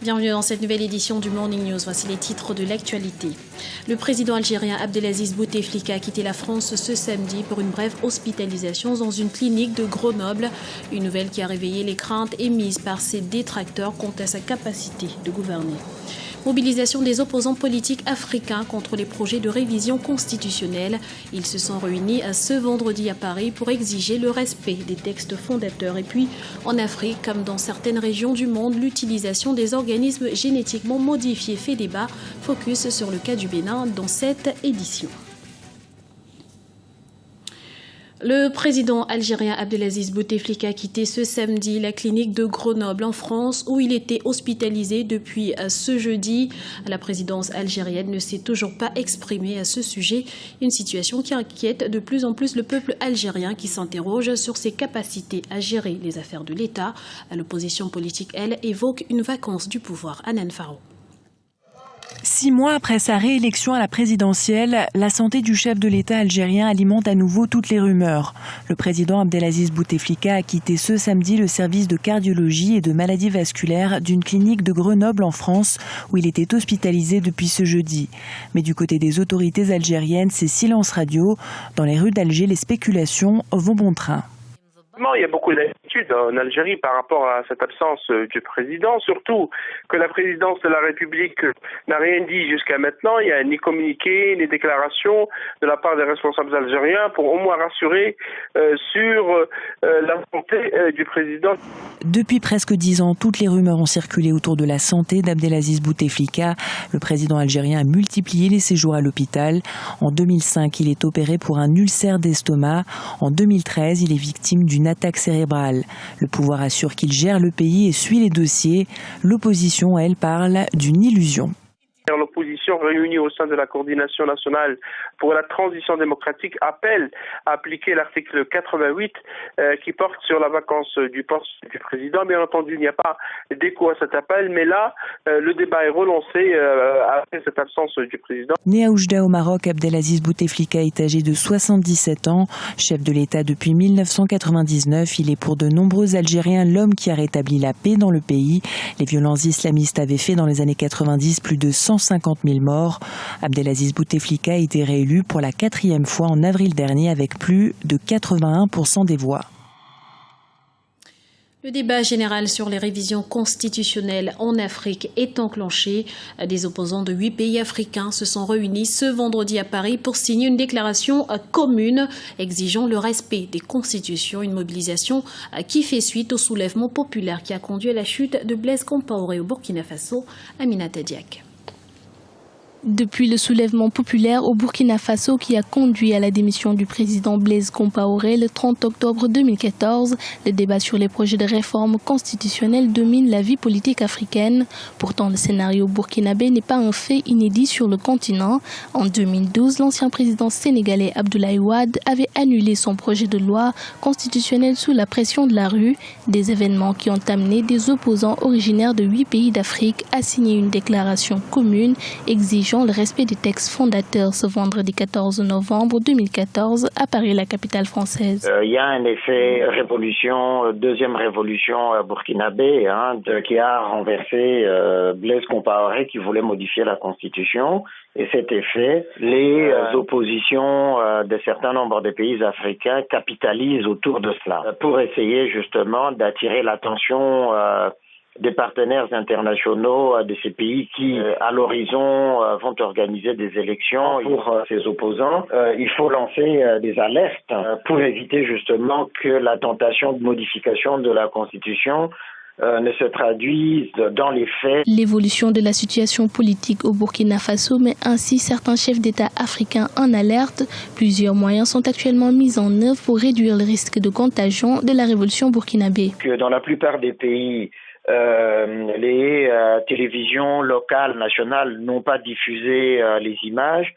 Bienvenue dans cette nouvelle édition du Morning News. Voici les titres de l'actualité. Le président algérien Abdelaziz Bouteflika a quitté la France ce samedi pour une brève hospitalisation dans une clinique de Grenoble. Une nouvelle qui a réveillé les craintes émises par ses détracteurs quant à sa capacité de gouverner. Mobilisation des opposants politiques africains contre les projets de révision constitutionnelle. Ils se sont réunis ce vendredi à Paris pour exiger le respect des textes fondateurs. Et puis, en Afrique, comme dans certaines régions du monde, l'utilisation des organismes génétiquement modifiés fait débat. Focus sur le cas du Bénin dans cette édition. Le président algérien Abdelaziz Bouteflika a quitté ce samedi la clinique de Grenoble en France où il était hospitalisé depuis ce jeudi. La présidence algérienne ne s'est toujours pas exprimée à ce sujet. Une situation qui inquiète de plus en plus le peuple algérien qui s'interroge sur ses capacités à gérer les affaires de l'État. L'opposition politique, elle, évoque une vacance du pouvoir. Anan Faro. 6 mois après sa réélection à la présidentielle, la santé du chef de l'État algérien alimente à nouveau toutes les rumeurs. Le président Abdelaziz Bouteflika a quitté ce samedi le service de cardiologie et de maladies vasculaires d'une clinique de Grenoble en France où il était hospitalisé depuis ce jeudi. Mais du côté des autorités algériennes, c'est silence radio. Dans les rues d'Alger, les spéculations vont bon train. Il y a beaucoup d'inquiétude en Algérie par rapport à cette absence du président, surtout que la présidence de la République n'a rien dit jusqu'à maintenant. Il n'y a ni communiqué, ni déclaration de la part des responsables algériens pour au moins rassurer sur la santé du président. Depuis presque 10 ans, toutes les rumeurs ont circulé autour de la santé d'Abdelaziz Bouteflika. Le président algérien a multiplié les séjours à l'hôpital. En 2005, il est opéré pour un ulcère d'estomac. En 2013, il est victime d'une attaque cérébrale. Le pouvoir assure qu'il gère le pays et suit les dossiers. L'opposition, elle, parle d'une illusion. L'opposition réunie au sein de la coordination nationale pour la transition démocratique appelle à appliquer l'article 88 qui porte sur la vacance du poste du président. Bien entendu, il n'y a pas d'écho à cet appel, mais là, le débat est relancé après cette absence du président. Né à Oujda au Maroc, Abdelaziz Bouteflika est âgé de 77 ans. Chef de l'État depuis 1999, il est pour de nombreux Algériens l'homme qui a rétabli la paix dans le pays. Les violences islamistes avaient fait dans les années 90 plus de 150 000 morts. Abdelaziz Bouteflika a été réélu pour la 4e fois en avril dernier avec plus de 81% des voix. Le débat général sur les révisions constitutionnelles en Afrique est enclenché. Des opposants de 8 pays africains se sont réunis ce vendredi à Paris pour signer une déclaration commune exigeant le respect des constitutions. Une mobilisation qui fait suite au soulèvement populaire qui a conduit à la chute de Blaise Compaoré au Burkina Faso. Aminata Diak. Depuis le soulèvement populaire au Burkina Faso qui a conduit à la démission du président Blaise Compaoré le 30 octobre 2014, le débat sur les projets de réforme constitutionnelle domine la vie politique africaine. Pourtant, le scénario burkinabé n'est pas un fait inédit sur le continent. En 2012, l'ancien président sénégalais Abdoulaye Wade avait annulé son projet de loi constitutionnelle sous la pression de la rue. Des événements qui ont amené des opposants originaires de 8 pays d'Afrique à signer une déclaration commune exigeant le respect des textes fondateurs ce vendredi 14 novembre 2014 à Paris, la capitale française. Il y a un effet révolution, deuxième révolution burkinabé qui a renversé Blaise Compaoré qui voulait modifier la constitution. Et cet effet, les oppositions de certains nombres de pays africains capitalisent autour de cela pour essayer justement d'attirer l'attention des partenaires internationaux de ces pays qui, à l'horizon, vont organiser des élections pour ces opposants. Il faut lancer des alertes pour éviter justement que la tentation de modification de la Constitution ne se traduisent dans les faits. L'évolution de la situation politique au Burkina Faso met ainsi certains chefs d'État africains en alerte. Plusieurs moyens sont actuellement mis en œuvre pour réduire le risque de contagion de la révolution burkinabé. Que dans la plupart des pays, les télévisions locales, nationales n'ont pas diffusé les images.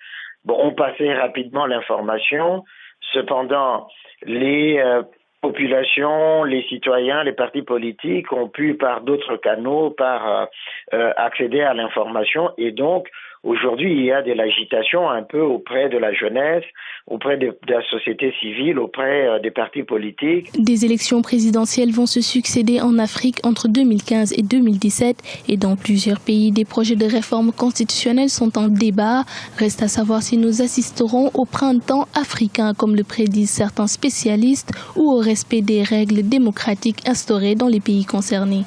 On passait rapidement l'information. Cependant, les populations, les citoyens, les partis politiques ont pu, par d'autres canaux, accéder à l'information et donc aujourd'hui, il y a de l'agitation un peu auprès de la jeunesse, auprès de la société civile, auprès des partis politiques. Des élections présidentielles vont se succéder en Afrique entre 2015 et 2017 et dans plusieurs pays, des projets de réforme constitutionnelle sont en débat. Reste à savoir si nous assisterons au printemps africain, comme le prédisent certains spécialistes, ou au respect des règles démocratiques instaurées dans les pays concernés.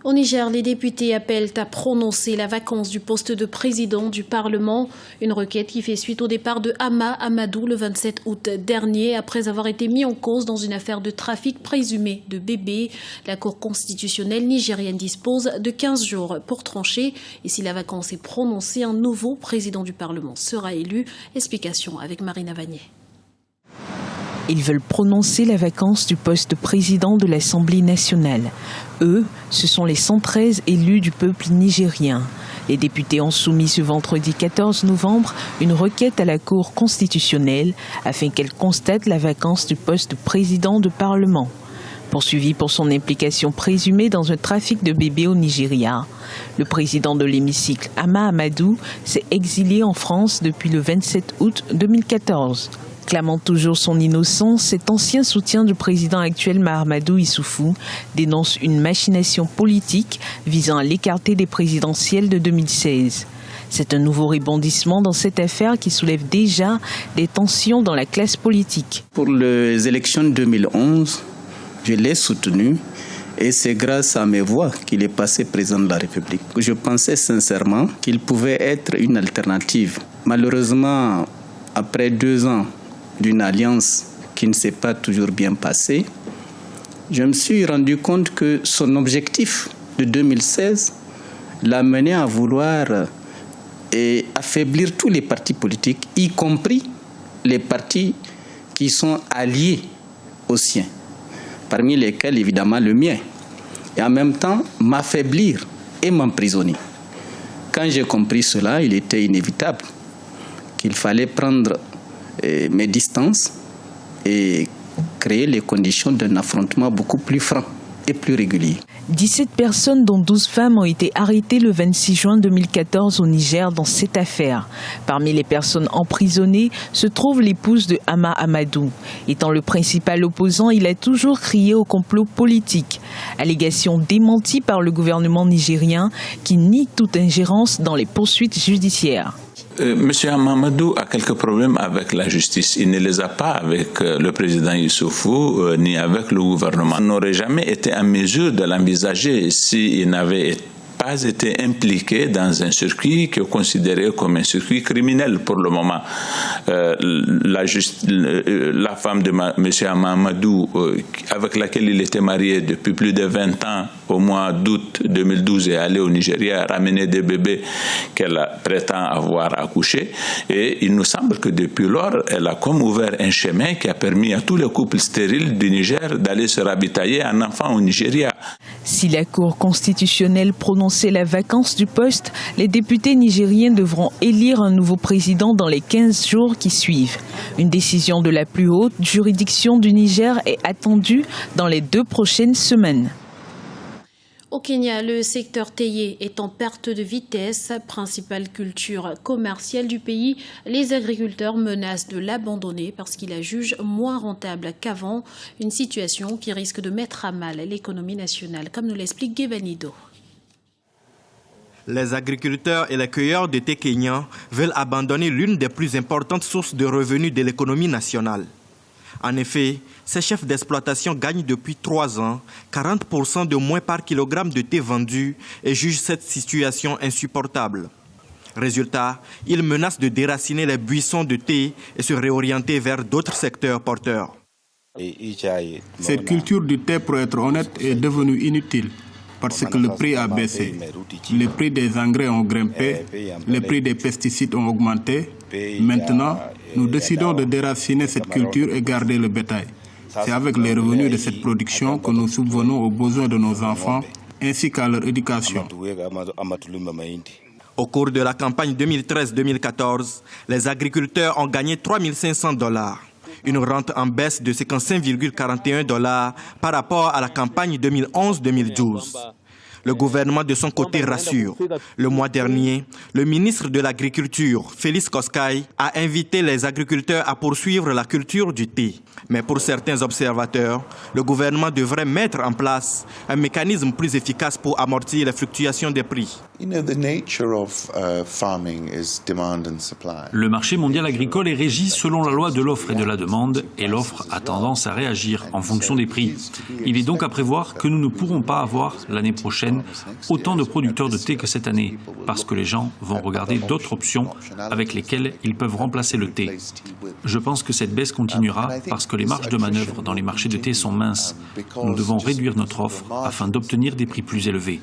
Au Niger, les députés appellent à prononcer la vacance du poste de président du Parlement. Une requête qui fait suite au départ de Hama Amadou le 27 août dernier, après avoir été mis en cause dans une affaire de trafic présumé de bébés. La Cour constitutionnelle nigérienne dispose de 15 jours pour trancher. Et si la vacance est prononcée, un nouveau président du Parlement sera élu. Explication avec Marina Vanier. Ils veulent prononcer la vacance du poste de président de l'Assemblée nationale. Eux, ce sont les 113 élus du peuple nigérien. Les députés ont soumis ce vendredi 14 novembre une requête à la Cour constitutionnelle afin qu'elle constate la vacance du poste de président de Parlement. Poursuivi pour son implication présumée dans un trafic de bébés au Nigeria, le président de l'hémicycle, Hama Amadou, s'est exilé en France depuis le 27 août 2014. Clamant toujours son innocence, cet ancien soutien du président actuel Mahamadou Issoufou dénonce une machination politique visant à l'écarter des présidentielles de 2016. C'est un nouveau rebondissement dans cette affaire qui soulève déjà des tensions dans la classe politique. Pour les élections de 2011, je l'ai soutenu et c'est grâce à mes voix qu'il est passé président de la République. Je pensais sincèrement qu'il pouvait être une alternative. Malheureusement, après 2 ans d'une alliance qui ne s'est pas toujours bien passée, je me suis rendu compte que son objectif de 2016 l'a mené à vouloir affaiblir tous les partis politiques, y compris les partis qui sont alliés aux siens, parmi lesquels évidemment le mien, et en même temps m'affaiblir et m'emprisonner. Quand j'ai compris cela, il était inévitable qu'il fallait prendre mes distances et créer les conditions d'un affrontement beaucoup plus franc et plus régulier. 17 personnes, dont 12 femmes, ont été arrêtées le 26 juin 2014 au Niger dans cette affaire. Parmi les personnes emprisonnées se trouve l'épouse de Hama Amadou. Étant le principal opposant, il a toujours crié au complot politique. Allégation démentie par le gouvernement nigérien qui nie toute ingérence dans les poursuites judiciaires. Monsieur Amadou a quelques problèmes avec la justice. Il ne les a pas avec le président Issoufou ni avec le gouvernement. Il n'aurait jamais été en mesure de l'envisager s'il n'avait pas été impliqué dans un circuit qui est considéré comme un circuit criminel pour le moment. La femme de M. Amadou, avec laquelle il était marié depuis plus de 20 ans, au mois d'août 2012, est allée au Nigeria ramener des bébés qu'elle prétend avoir accouchés. Et il nous semble que depuis lors, elle a comme ouvert un chemin qui a permis à tous les couples stériles du Niger d'aller se ravitailler un enfant au Nigeria. Si la Cour constitutionnelle prononçait la vacance du poste, les députés nigériens devront élire un nouveau président dans les 15 jours qui suivent. Une décision de la plus haute juridiction du Niger est attendue dans les 2 prochaines semaines. Au Kenya, le secteur théier est en perte de vitesse, principale culture commerciale du pays. Les agriculteurs menacent de l'abandonner parce qu'ils la jugent moins rentable qu'avant, une situation qui risque de mettre à mal l'économie nationale, comme nous l'explique Guevanido. Les agriculteurs et les cueilleurs de thé kenyans veulent abandonner l'une des plus importantes sources de revenus de l'économie nationale. En effet, ces chefs d'exploitation gagnent depuis 3 ans 40% de moins par kilogramme de thé vendu et jugent cette situation insupportable. Résultat, ils menacent de déraciner les buissons de thé et se réorienter vers d'autres secteurs porteurs. Cette culture du thé, pour être honnête, est devenue inutile parce que le prix a baissé. Les prix des engrais ont grimpé, les prix des pesticides ont augmenté. Maintenant, nous décidons de déraciner cette culture et garder le bétail. C'est avec les revenus de cette production que nous subvenons aux besoins de nos enfants ainsi qu'à leur éducation. Au cours de la campagne 2013-2014, les agriculteurs ont gagné $3 500, une rente en baisse de 55,41 $ par rapport à la campagne 2011-2012. Le gouvernement de son côté rassure. Le mois dernier, le ministre de l'Agriculture, Félix Koskay, a invité les agriculteurs à poursuivre la culture du thé. Mais pour certains observateurs, le gouvernement devrait mettre en place un mécanisme plus efficace pour amortir les fluctuations des prix. Le marché mondial agricole est régi selon la loi de l'offre et de la demande, et l'offre a tendance à réagir en fonction des prix. Il est donc à prévoir que nous ne pourrons pas avoir l'année prochaine autant de producteurs de thé que cette année, parce que les gens vont regarder d'autres options avec lesquelles ils peuvent remplacer le thé. Je pense que cette baisse continuera parce que les marges de manœuvre dans les marchés de thé sont minces. Nous devons réduire notre offre afin d'obtenir des prix plus élevés.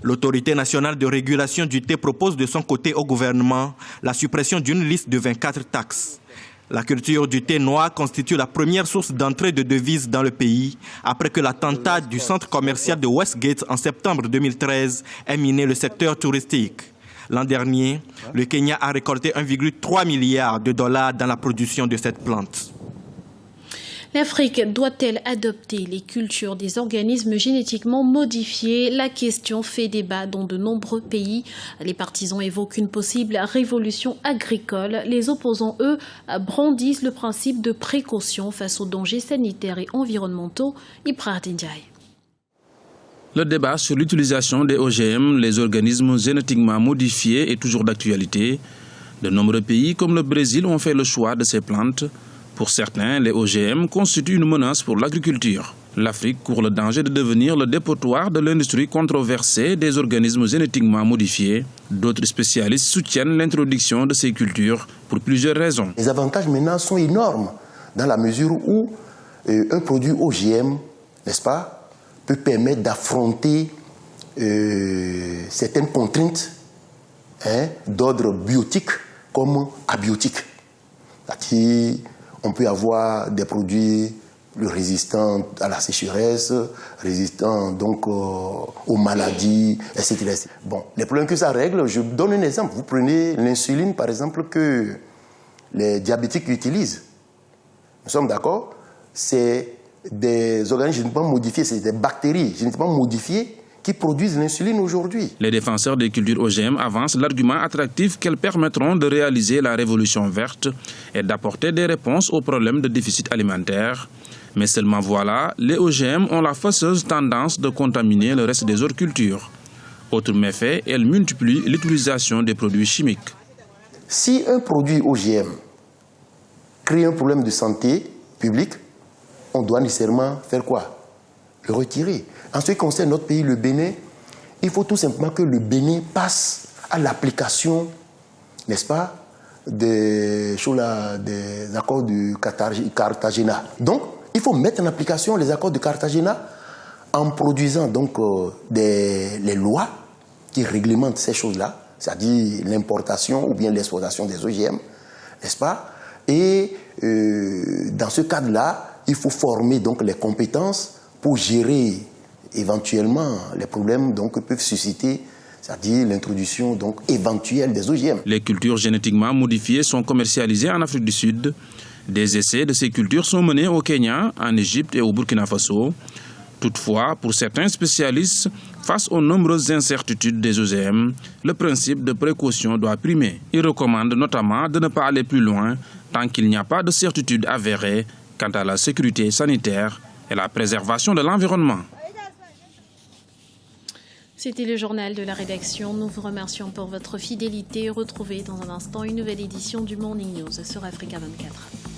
L'Autorité nationale de régulation du thé propose de son côté au gouvernement la suppression d'une liste de 24 taxes. La culture du thé noir constitue la première source d'entrée de devises dans le pays après que l'attentat du centre commercial de Westgate en septembre 2013 ait miné le secteur touristique. L'an dernier, le Kenya a récolté 1,3 milliard de dollars dans la production de cette plante. L'Afrique doit-elle adopter les cultures des organismes génétiquement modifiés? La question fait débat dans de nombreux pays. Les partisans évoquent une possible révolution agricole. Les opposants, eux, brandissent le principe de précaution face aux dangers sanitaires et environnementaux. Ibrahim Ndiaye. Le débat sur l'utilisation des OGM, les organismes génétiquement modifiés, est toujours d'actualité. De nombreux pays comme le Brésil ont fait le choix de ces plantes. Pour certains, les OGM constituent une menace pour l'agriculture. L'Afrique court le danger de devenir le dépotoir de l'industrie controversée des organismes génétiquement modifiés. D'autres spécialistes soutiennent l'introduction de ces cultures pour plusieurs raisons. Les avantages maintenant sont énormes dans la mesure où un produit OGM, n'est-ce pas, peut permettre d'affronter certaines contraintes d'ordre biotique comme abiotique. C'est-à-dire, on peut avoir des produits plus résistants à la sécheresse, résistants donc aux maladies, etc. Bon, les problèmes que ça règle, je donne un exemple. Vous prenez l'insuline, par exemple, que les diabétiques utilisent. Nous sommes d'accord? C'est des organismes génétiquement modifiés, c'est des bactéries génétiquement modifiées qui produisent l'insuline aujourd'hui. Les défenseurs des cultures OGM avancent l'argument attractif qu'elles permettront de réaliser la révolution verte et d'apporter des réponses aux problèmes de déficit alimentaire. Mais seulement voilà, les OGM ont la fâcheuse tendance de contaminer le reste des autres cultures. Autre méfait, elles multiplient l'utilisation des produits chimiques. Si un produit OGM crée un problème de santé publique, on doit nécessairement faire quoi? Le retirer. En ce qui concerne notre pays, le Bénin, il faut tout simplement que le Bénin passe à l'application, n'est-ce pas, des accords de Cartagena. Donc, il faut mettre en application les accords de Cartagena en produisant donc les lois qui réglementent ces choses-là, c'est-à-dire l'importation ou bien l'exportation des OGM, n'est-ce pas? Et dans ce cadre-là, il faut former donc les compétences pour gérer éventuellement les problèmes donc, que peuvent susciter, c'est-à-dire l'introduction donc, éventuelle des OGM. Les cultures génétiquement modifiées sont commercialisées en Afrique du Sud. Des essais de ces cultures sont menés au Kenya, en Égypte et au Burkina Faso. Toutefois, pour certains spécialistes, face aux nombreuses incertitudes des OGM, le principe de précaution doit primer. Ils recommandent notamment de ne pas aller plus loin tant qu'il n'y a pas de certitude avérée quant à la sécurité sanitaire et la préservation de l'environnement. C'était le journal de la rédaction. Nous vous remercions pour votre fidélité. Retrouvez dans un instant une nouvelle édition du Morning News sur Africa 24.